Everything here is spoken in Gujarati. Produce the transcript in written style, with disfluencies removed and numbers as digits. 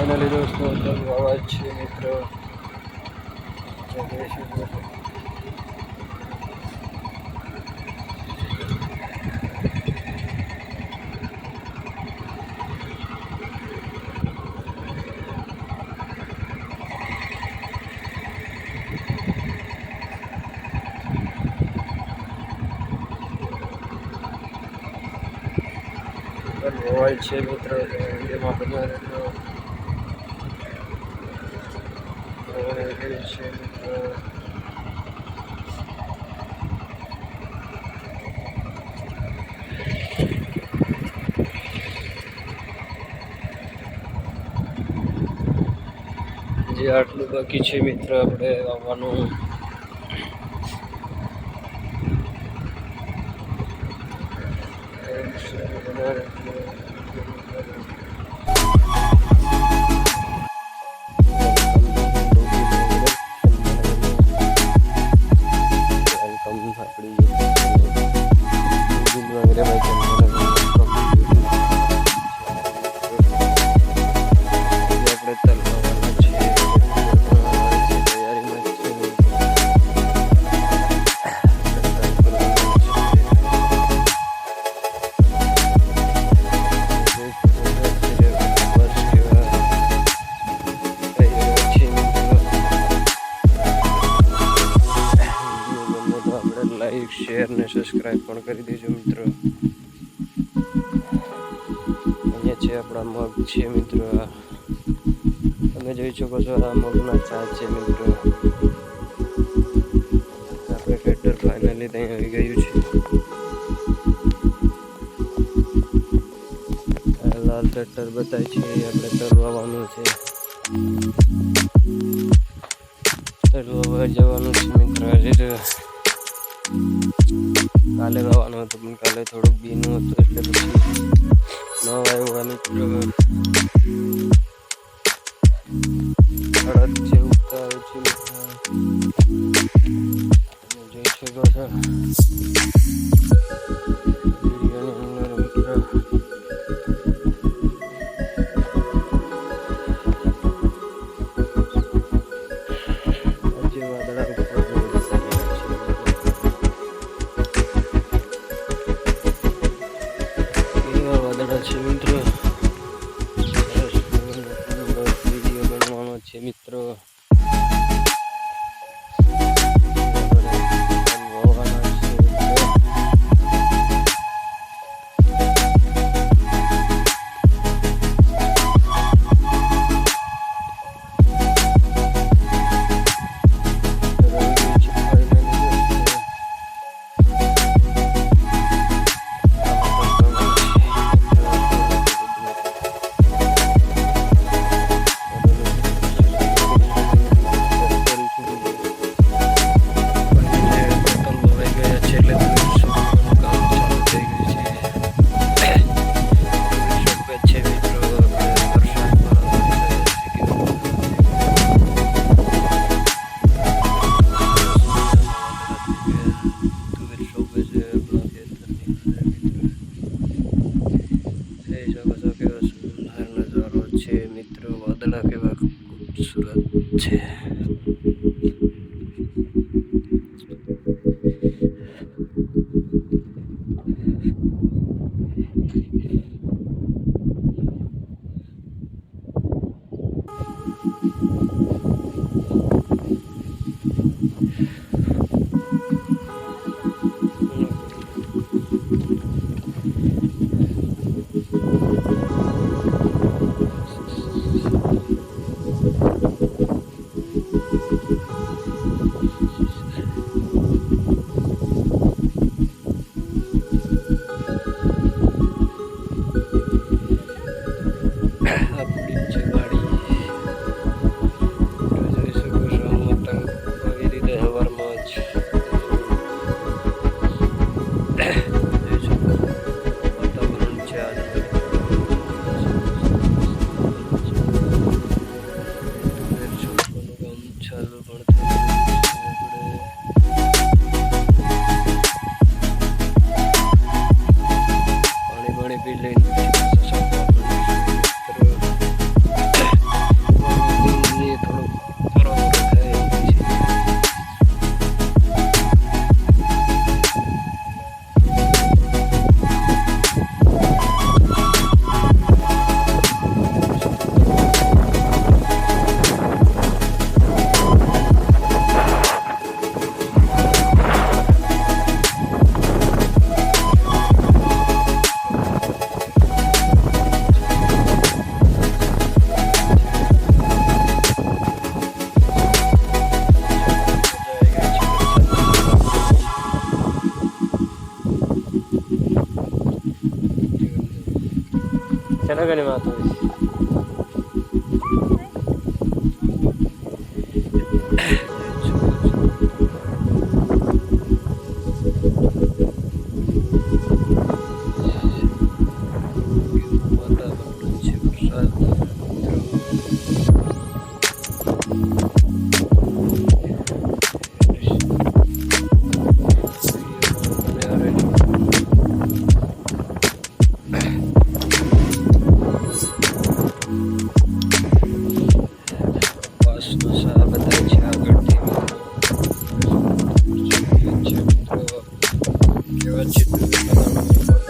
ફાઇનલી દોસ્તો અવાજ છે મિત્રો મોબાઈલ છે મિત્રો એમાં બધા છે મિત્રો જે આટલું બાકી છે મિત્ર આપણે આવવાનું લાઈક શેર ને સબસ્ક્રાઇબ પણ કરી દેજો મિત્રો. અહીંયા છે આપણા મગ છે મિત્રો, તમે જોઈ શકો છો આ મગના છાજ છે મિત્રો. આપણે ટ્રેક્ટર ફાઇનલી ત્યાં આવી ગયું છે. લાલ ટ્રેક્ટર બતાય છે આપણે તરવાનું છે, તરવા જવાનું છે મિત્ર. આજે કાલે વાવવાનું હતું પણ કાલે થોડુંક ભીનું હતું એટલે પછી ન વાવ્યું. મિત્રો અડદ છે ઉગતા આવે છે જોઈ શકો છો વિડીયોની અંદર મિત્રો. આજે વાદળા ઉપર છે મિત્રો, વિડીયો બનવાનો છે મિત્રો. છે મિત્રો, વાદળા કેવા ખૂબસૂરત છે. સવારમાં હરગાની વાત હોય કેવા ચિત્ર બનાવવાની